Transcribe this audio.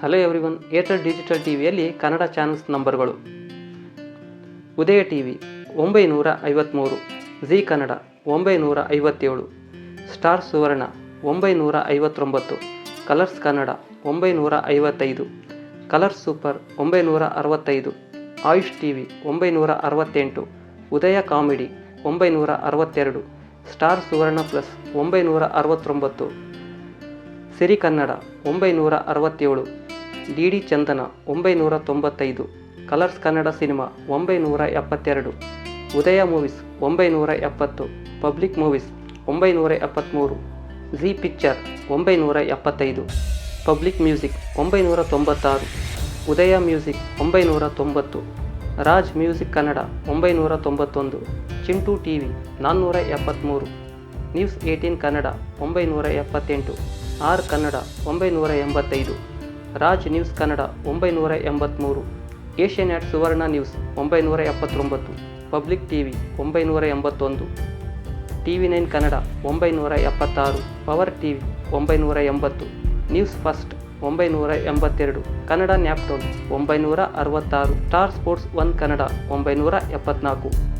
Hello everyone. Airtel digital ಟಿವಿಯಲ್ಲಿ Kannada channels ನಂಬರ್ಗಳು: Udaya TV 953, Zee Kannada 957, Star Suvarna 959, Colors Kannada 955, Colors super 965, Ayush TV 968, Udaya comedy 962, Star Suvarna plus 969, Siri Kannada 967, D Chandana 995, Colors Kannada cinema 972, Udaya movies 970, public movies 973, Zee picture 975, public music 996, Udaya music 990, Raj music Kannada 991, Chintu TV 473, news 18 Kannada 978, R Kannada 985, Raj news Kannada 983, Asianet Suvarna news 979, public TV 981, TV9 Kannada 976, power TV 980, news first 982, Kannada ನ್ಯಾಪ್ಟೋನ್ 966, Star Sports 1 Kannada 974.